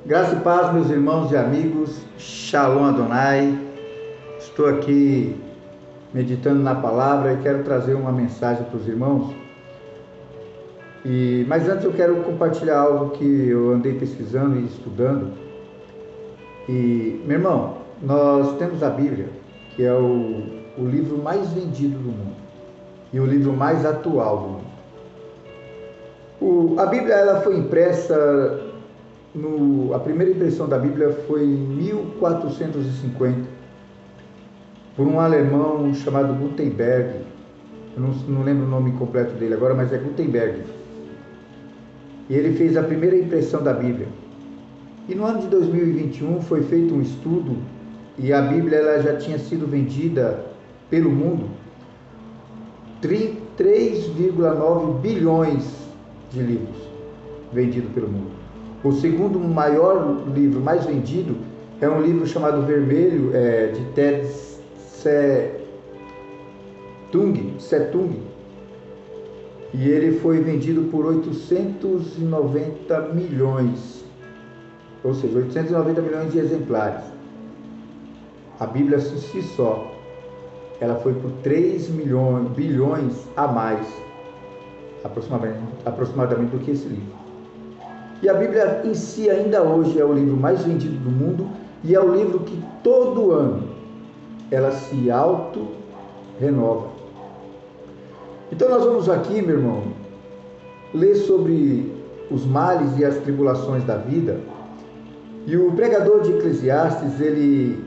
Graça e paz, meus irmãos e amigos, Shalom Adonai. Estou aqui meditando na palavra e quero trazer uma mensagem para os irmãos. Mas antes eu quero compartilhar algo que eu andei pesquisando e estudando. Meu irmão, nós temos a Bíblia, que é o livro mais vendido do mundo e o livro mais atual do mundo. A Bíblia ela foi impressa. A primeira impressão da Bíblia foi em 1450 por um alemão chamado Gutenberg. Eu não lembro o nome completo dele agora, mas é Gutenberg. E ele fez a primeira impressão da Bíblia. E no ano de 2021 foi feito um estudo e a Bíblia ela já tinha sido vendida pelo mundo 3,9 bilhões de livros vendidos pelo mundo. O segundo maior livro mais vendido é um livro chamado Vermelho, de Ted Setung. E ele foi vendido por 890 milhões, ou seja, 890 milhões de exemplares. A Bíblia em si só, ela foi por 3 bilhões a mais, aproximadamente do que esse livro. E a Bíblia em si ainda hoje é o livro mais vendido do mundo e é o livro que todo ano ela se auto-renova. Então nós vamos aqui, meu irmão, ler sobre os males e as tribulações da vida. E o pregador de Eclesiastes, ele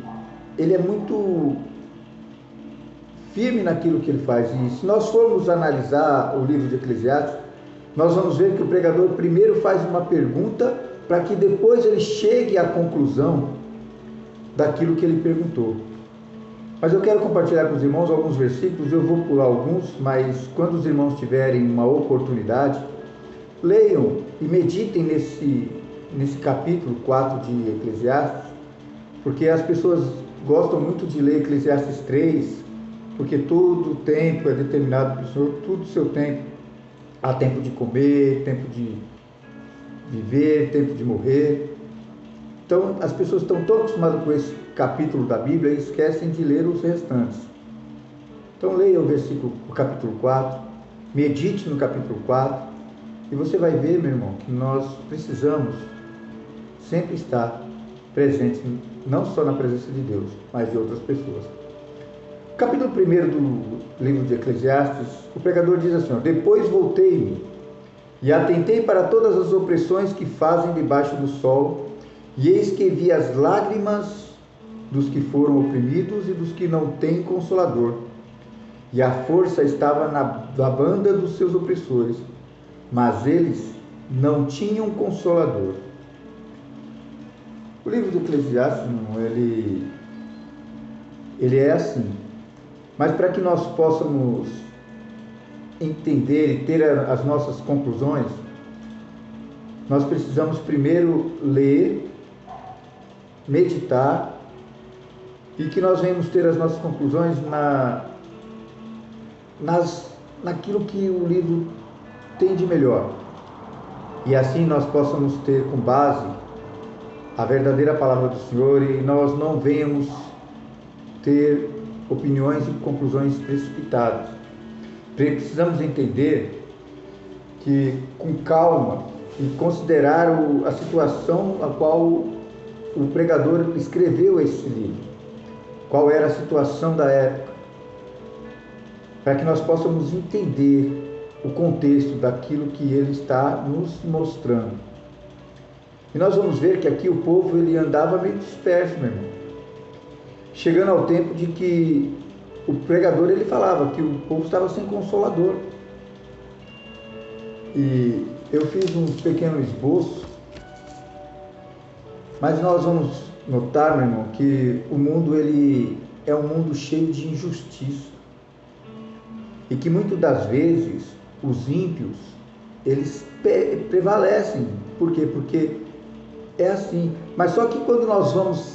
é muito firme naquilo que ele faz. E se nós formos analisar o livro de Eclesiastes, nós vamos ver que o pregador primeiro faz uma pergunta para que depois ele chegue à conclusão daquilo que ele perguntou. Mas eu quero compartilhar com os irmãos alguns versículos, eu vou pular alguns, mas quando os irmãos tiverem uma oportunidade, leiam e meditem nesse capítulo 4 de Eclesiastes, porque as pessoas gostam muito de ler Eclesiastes 3, porque todo o tempo é determinado pelo Senhor, tudo o seu tempo. Há tempo de comer, tempo de viver, tempo de morrer. Então, as pessoas estão tão acostumadas com esse capítulo da Bíblia e esquecem de ler os restantes. Então, leia o capítulo 4, medite no capítulo 4, e você vai ver, meu irmão, que nós precisamos sempre estar presentes, não só na presença de Deus, mas de outras pessoas. Capítulo 1 do livro de Eclesiastes, o pregador diz assim: depois voltei-me e atentei para todas as opressões que fazem debaixo do sol, e eis que vi as lágrimas dos que foram oprimidos e dos que não têm consolador, e a força estava na banda dos seus opressores, mas eles não tinham consolador. O livro de Eclesiastes, ele é assim. Mas para que nós possamos entender e ter as nossas conclusões, nós precisamos primeiro ler, meditar, e que nós venhamos ter as nossas conclusões naquilo que o livro tem de melhor. E assim nós possamos ter com base a verdadeira palavra do Senhor e nós não venhamos ter opiniões e conclusões precipitadas. Precisamos entender que com calma e considerar a situação a qual o pregador escreveu esse livro, qual era a situação da época, para que nós possamos entender o contexto daquilo que ele está nos mostrando. E nós vamos ver que aqui o povo ele andava meio disperso, meu irmão. Chegando ao tempo de que o pregador ele falava que o povo estava sem consolador. E eu fiz um pequeno esboço, mas nós vamos notar, meu irmão, que o mundo ele é um mundo cheio de injustiça. E que muitas das vezes os ímpios, eles prevalecem. Por quê? Porque é assim. Mas só que quando nós vamos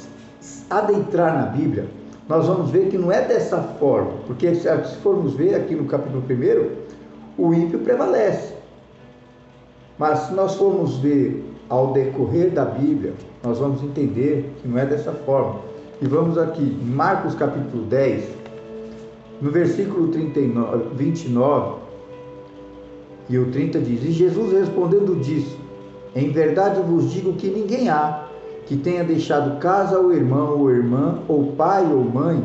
adentrar na Bíblia, nós vamos ver que não é dessa forma, porque se formos ver aqui no capítulo 1, o ímpio prevalece. Mas se nós formos ver ao decorrer da Bíblia, nós vamos entender que não é dessa forma. E vamos aqui, em Marcos capítulo 10, no versículo 29 e o 30 diz: E Jesus respondendo disse: Em verdade vos digo que ninguém há que tenha deixado casa ou irmão ou irmã, ou pai ou mãe,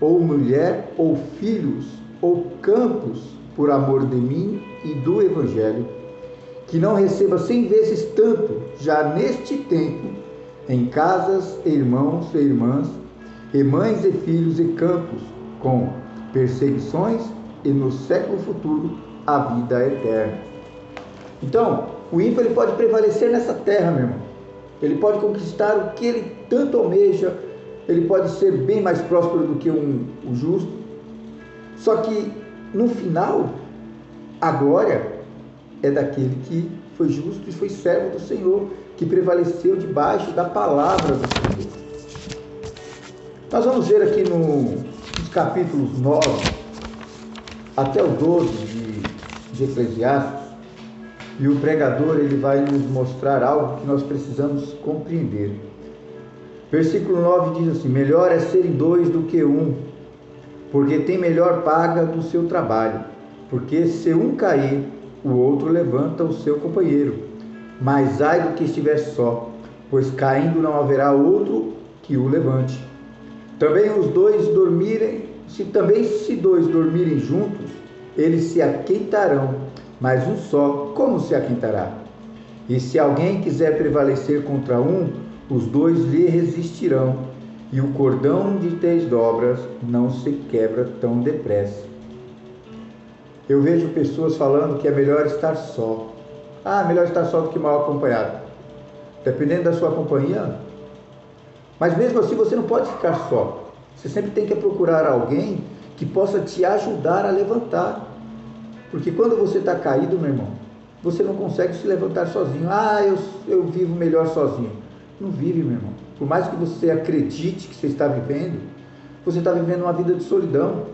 ou mulher ou filhos, ou campos, por amor de mim e do Evangelho, que não receba 100 vezes tanto, já neste tempo, em casas, irmãos e irmãs, e mães e filhos e campos, com perseguições, e no século futuro a vida eterna. Então, o ímpio ele pode prevalecer nessa terra, meu irmão. Ele pode conquistar o que ele tanto almeja, ele pode ser bem mais próspero do que o justo. Só que, no final, a glória é daquele que foi justo e foi servo do Senhor, que prevaleceu debaixo da palavra do Senhor. Nós vamos ver aqui nos capítulos 9 até o 12 de Eclesiastes, e o pregador ele vai nos mostrar algo que nós precisamos compreender. Versículo 9 diz assim: Melhor é serem 2 do que 1, porque tem melhor paga do seu trabalho, porque se um cair, o outro levanta o seu companheiro. Mas ai do que estiver só, pois caindo não haverá outro que o levante. Também se dois dormirem juntos, eles se aquentarão, mas um só, como se aquentará? E se alguém quiser prevalecer contra um, os 2 lhe resistirão, e o cordão de 3 dobras não se quebra tão depressa. Eu vejo pessoas falando que é melhor estar só. Melhor estar só do que mal acompanhado. Dependendo da sua companhia. Mas mesmo assim você não pode ficar só. Você sempre tem que procurar alguém que possa te ajudar a levantar. Porque quando você está caído, meu irmão, você não consegue se levantar sozinho. Eu vivo melhor sozinho. Não vive, meu irmão. Por mais que você acredite que você está vivendo, você está vivendo uma vida de solidão.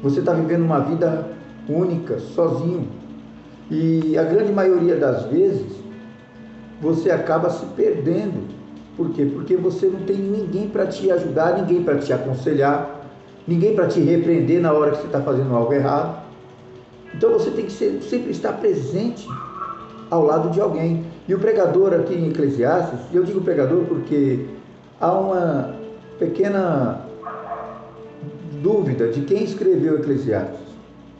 Você está vivendo uma vida única, sozinho. E a grande maioria das vezes, você acaba se perdendo. Por quê? Porque você não tem ninguém para te ajudar, ninguém para te aconselhar, ninguém para te repreender na hora que você está fazendo algo errado. Então você tem que sempre estar presente ao lado de alguém. E o pregador aqui em Eclesiastes, eu digo pregador porque há uma pequena dúvida de quem escreveu Eclesiastes.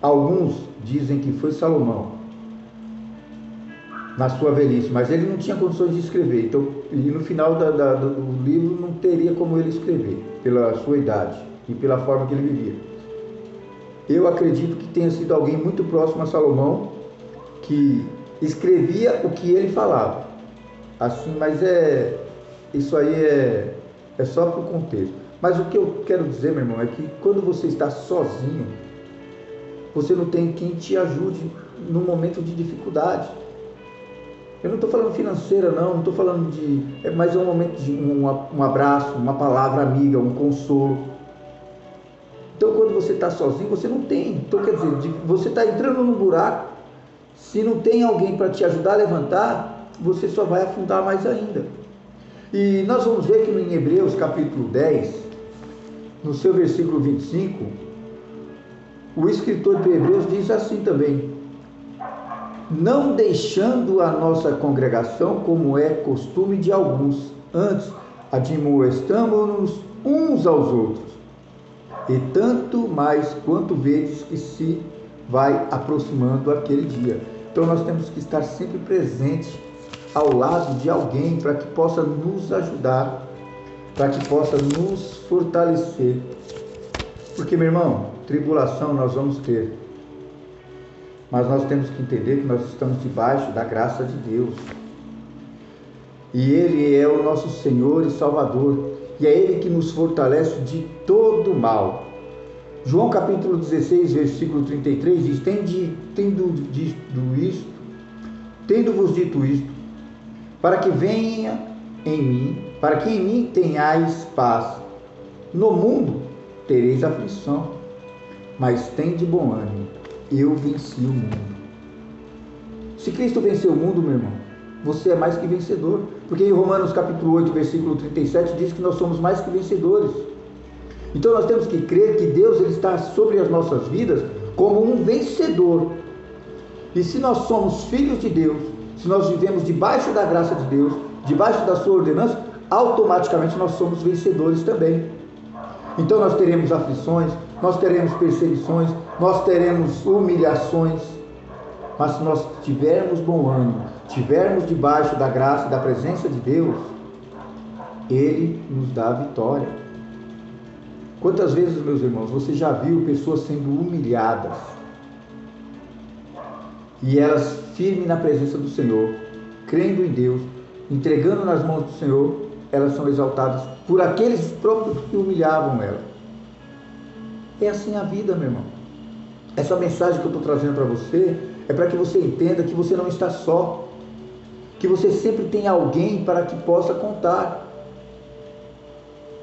Alguns dizem que foi Salomão, na sua velhice, mas ele não tinha condições de escrever. Então, e no final do livro não teria como ele escrever, pela sua idade e pela forma que ele vivia. Eu acredito que tenha sido alguém muito próximo a Salomão, que escrevia o que ele falava. Assim, mas isso aí é só para o contexto. Mas o que eu quero dizer, meu irmão, é que quando você está sozinho, você não tem quem te ajude no momento de dificuldade. Eu não estou falando financeira, não estou falando mas é um momento de um abraço, uma palavra amiga, um consolo. Então, quando você está sozinho, você não tem. Então, quer dizer, você está entrando num buraco, se não tem alguém para te ajudar a levantar, você só vai afundar mais ainda. E nós vamos ver que em Hebreus capítulo 10, no seu versículo 25, o escritor de Hebreus diz assim também: não deixando a nossa congregação, como é costume de alguns, antes admoestamo-nos uns aos outros, e tanto mais quanto vedes que se vai aproximando aquele dia. Então nós temos que estar sempre presentes ao lado de alguém para que possa nos ajudar, para que possa nos fortalecer. Porque, meu irmão, tribulação nós vamos ter, mas nós temos que entender que nós estamos debaixo da graça de Deus. E Ele é o nosso Senhor e Salvador. E é Ele que nos fortalece de todo mal. João capítulo 16, versículo 33 diz: Tendo-vos dito isto, para que venha em mim, para que em mim tenhais paz. No mundo tereis aflição, mas tende bom ânimo. Eu venci o mundo. Se Cristo venceu o mundo, meu irmão, você é mais que vencedor. Porque em Romanos capítulo 8, versículo 37, diz que nós somos mais que vencedores. Então nós temos que crer que Deus ele está sobre as nossas vidas como um vencedor. E se nós somos filhos de Deus, se nós vivemos debaixo da graça de Deus, debaixo da sua ordenança, automaticamente nós somos vencedores também. Então nós teremos aflições, nós teremos perseguições, nós teremos humilhações, mas se nós tivermos bom ânimo, tivermos debaixo da graça e da presença de Deus, Ele nos dá a vitória. Quantas vezes, meus irmãos, você já viu pessoas sendo humilhadas e elas firmes na presença do Senhor, crendo em Deus, entregando nas mãos do Senhor, elas são exaltadas por aqueles próprios que humilhavam ela. É assim a vida, meu irmão. Essa mensagem que eu estou trazendo para você é para que você entenda que você não está só, que você sempre tem alguém para que possa contar.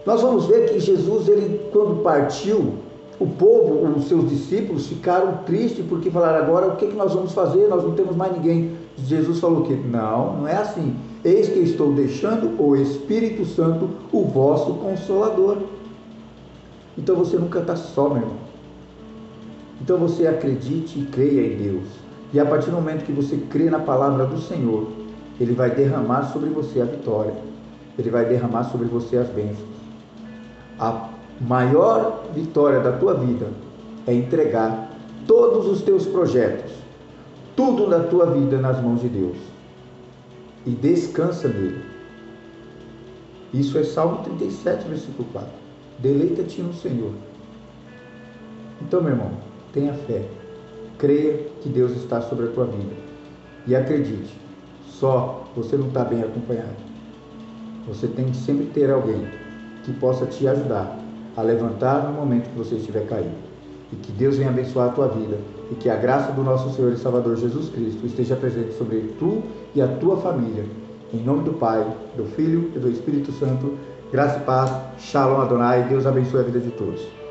Nós vamos ver que Jesus, ele, quando partiu, o povo, os seus discípulos ficaram tristes porque falaram: agora o que nós vamos fazer? Nós não temos mais ninguém. Jesus falou que não é assim. Eis que estou deixando o Espírito Santo, o vosso Consolador. Então você nunca está só, meu irmão. Então você acredite e creia em Deus. E a partir do momento que você crê na palavra do Senhor, Ele vai derramar sobre você a vitória. Ele vai derramar sobre você as bênçãos. A maior vitória da tua vida é entregar todos os teus projetos, tudo da tua vida nas mãos de Deus. E descansa nele. Isso é Salmo 37, versículo 4. Deleita-te no Senhor. Então, meu irmão, tenha fé. Creia que Deus está sobre a tua vida. E acredite, só você não está bem acompanhado. Você tem que sempre ter alguém que possa te ajudar a levantar no momento que você estiver caído. E que Deus venha abençoar a tua vida. E que a graça do nosso Senhor e Salvador Jesus Cristo esteja presente sobre tu e a tua família. Em nome do Pai, do Filho e do Espírito Santo. Graça e paz. Shalom Adonai. Deus abençoe a vida de todos.